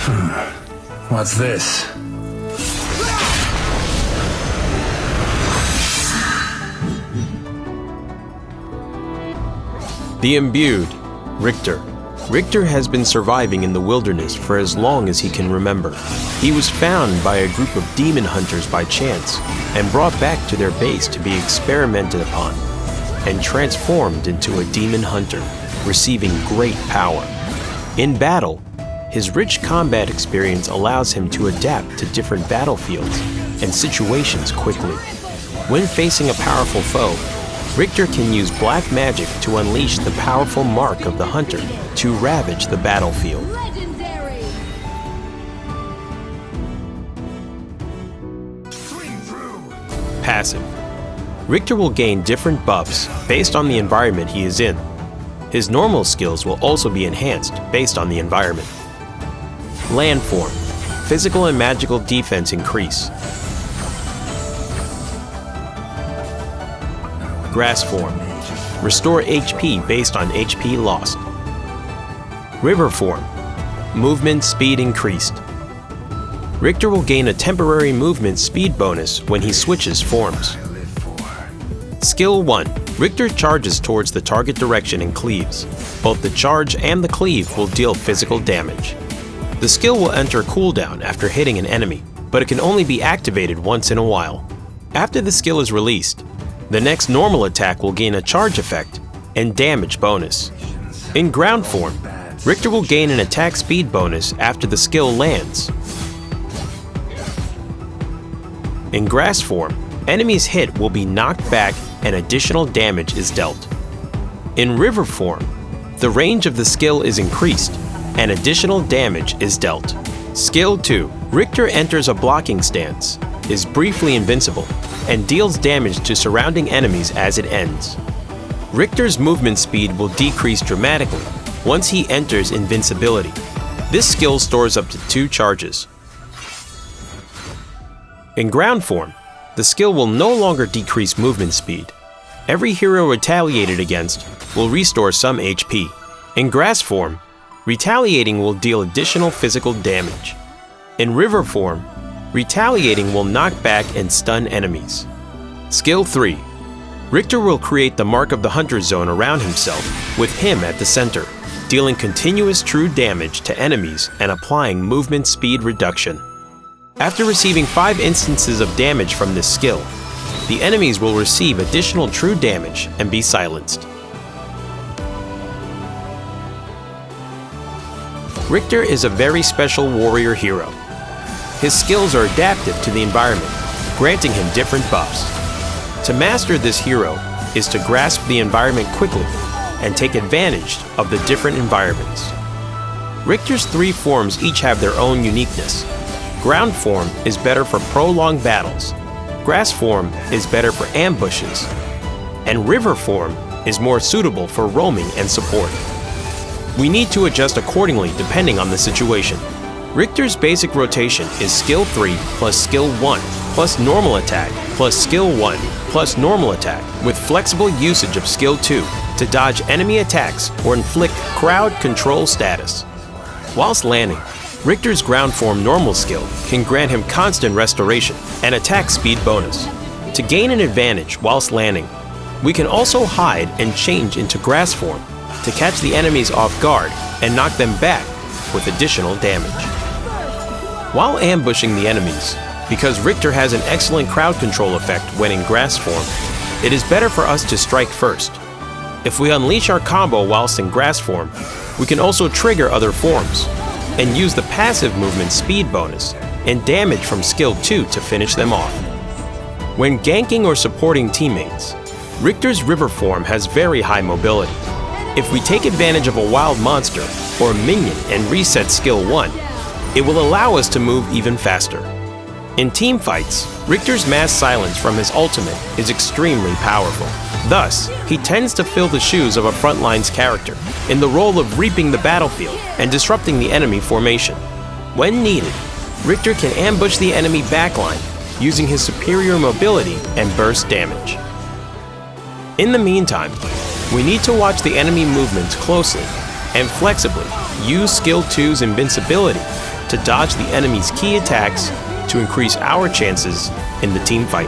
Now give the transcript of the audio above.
What's this? The Imbued, Riktor. Riktor has been surviving in the wilderness for as long as he can remember. He was found by a group of demon hunters by chance and brought back to their base to be experimented upon and transformed into a demon hunter, receiving great power. In battle, his rich combat experience allows him to adapt to different battlefields and situations quickly. When facing a powerful foe, Riktor can use black magic to unleash the powerful mark of the hunter to ravage the battlefield. Legendary! Passive. Riktor will gain different buffs based on the environment he is in. His normal skills will also be enhanced based on the environment. Landform. Physical and magical defense increase. Grass form. Restore HP based on HP lost. River form. Movement speed increased. Riktor will gain a temporary movement speed bonus when he switches forms. Skill 1. Riktor charges towards the target direction and cleaves. Both the charge and the cleave will deal physical damage. The skill will enter cooldown after hitting an enemy, but it can only be activated once in a while. After the skill is released, the next normal attack will gain a charge effect and damage bonus. In ground form, Riktor will gain an attack speed bonus after the skill lands. In grass form, enemies hit will be knocked back and additional damage is dealt. In river form, the range of the skill is increased and additional damage is dealt. Skill 2. Riktor enters a blocking stance, is briefly invincible, and deals damage to surrounding enemies as it ends. Riktor's movement speed will decrease dramatically once he enters invincibility. This skill stores up to 2 charges. In ground form, the skill will no longer decrease movement speed. Every hero retaliated against will restore some HP. In grass form, retaliating will deal additional physical damage. In river form, retaliating will knock back and stun enemies. Skill 3. Riktor will create the mark of the hunter zone around himself, with him at the center, dealing continuous true damage to enemies and applying movement speed reduction. After receiving 5 instances of damage from this skill, the enemies will receive additional true damage and be silenced. Riktor is a very special warrior hero. His skills are adaptive to the environment, granting him different buffs. To master this hero is to grasp the environment quickly and take advantage of the different environments. Riktor's 3 forms each have their own uniqueness. Ground form is better for prolonged battles, grass form is better for ambushes, and river form is more suitable for roaming and support. We need to adjust accordingly depending on the situation. Riktor's basic rotation is Skill 3 plus Skill 1 plus Normal Attack plus Skill 1 plus Normal Attack with flexible usage of Skill 2 to dodge enemy attacks or inflict crowd control status. Whilst landing, Riktor's ground form normal skill can grant him constant restoration and attack speed bonus. To gain an advantage whilst landing, we can also hide and change into grass form to catch the enemies off guard and knock them back with additional damage. While ambushing the enemies, because Riktor has an excellent crowd control effect when in grass form, it is better for us to strike first. If we unleash our combo whilst in grass form, we can also trigger other forms and use the passive movement speed bonus and damage from skill 2 to finish them off. When ganking or supporting teammates, Riktor's river form has very high mobility. If we take advantage of a wild monster or minion and reset skill 1, it will allow us to move even faster. In team fights, Riktor's mass silence from his ultimate is extremely powerful. Thus, he tends to fill the shoes of a frontline's character in the role of reaping the battlefield and disrupting the enemy formation. When needed, Riktor can ambush the enemy backline using his superior mobility and burst damage. In the meantime, we need to watch the enemy movements closely and flexibly use Skill 2's invincibility to dodge the enemy's key attacks to increase our chances in the team fight.